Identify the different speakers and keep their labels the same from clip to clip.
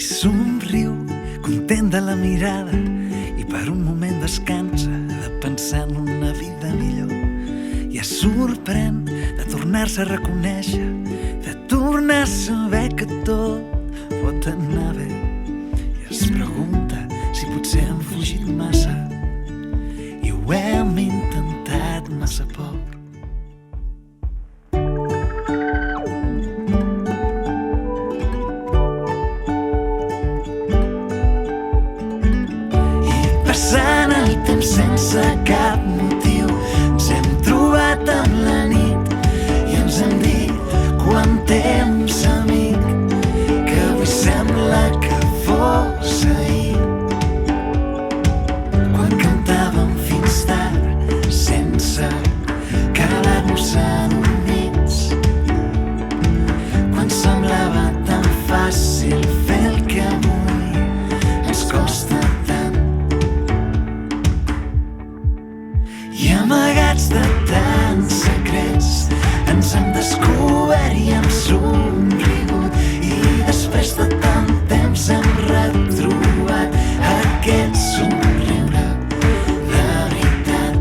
Speaker 1: somriu, content de la mirada, i per un moment descansa de pensar en una vida millor. I es sorprèn de tornar-se a reconèixer, de tornar a saber que tot pot anar bé. I es pregunta si potser hem fugit massa i ho hem intentat massa poc. Passant el temps sense cap motiu, ens hem trobat amb la nit i ens hem dit quant temps, amic, que avui sembla que fos ahir. Quan cantàvem fins tard sense quedar-nos adormits, quan semblava tan fàcil fer el que avui ens costa tant. I amagats de tants secrets ens hem descobert i hem somrigut, i després de tant temps hem retrobat aquest somriure de veritat.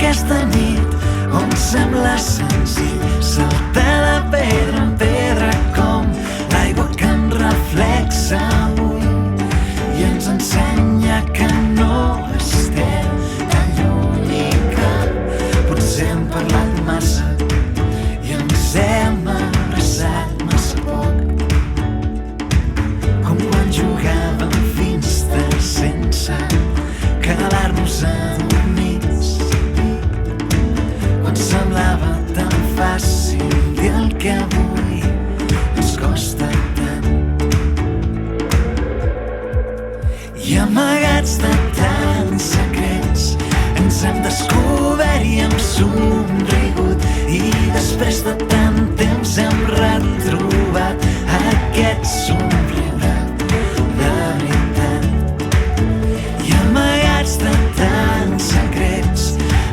Speaker 1: Aquesta nit on sembla senzill saltar de pedra en pedra com l'aigua que ens reflexa avui i ens ensenya que no estem tan lluny i que potser hem parlat massa i ens hem abraçat massa poc, com quan jugàvem fins tard sense quedar-nos adormits, quan semblava tan fàcil dir el que avui ens costa tant. I amagats de tants secrets ens hem descobert i hem somrigut, i després de tant temps hem retrobat aquest somriure de veritat. I amagats de tants secrets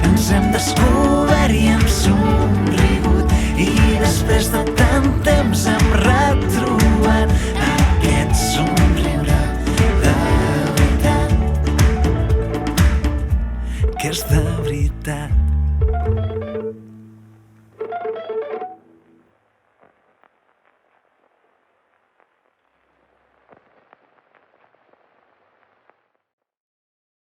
Speaker 1: ens hem descobert i hem somrigut, i després de tant temps hem retrobat aquest somriure de veritat, que és de veritat.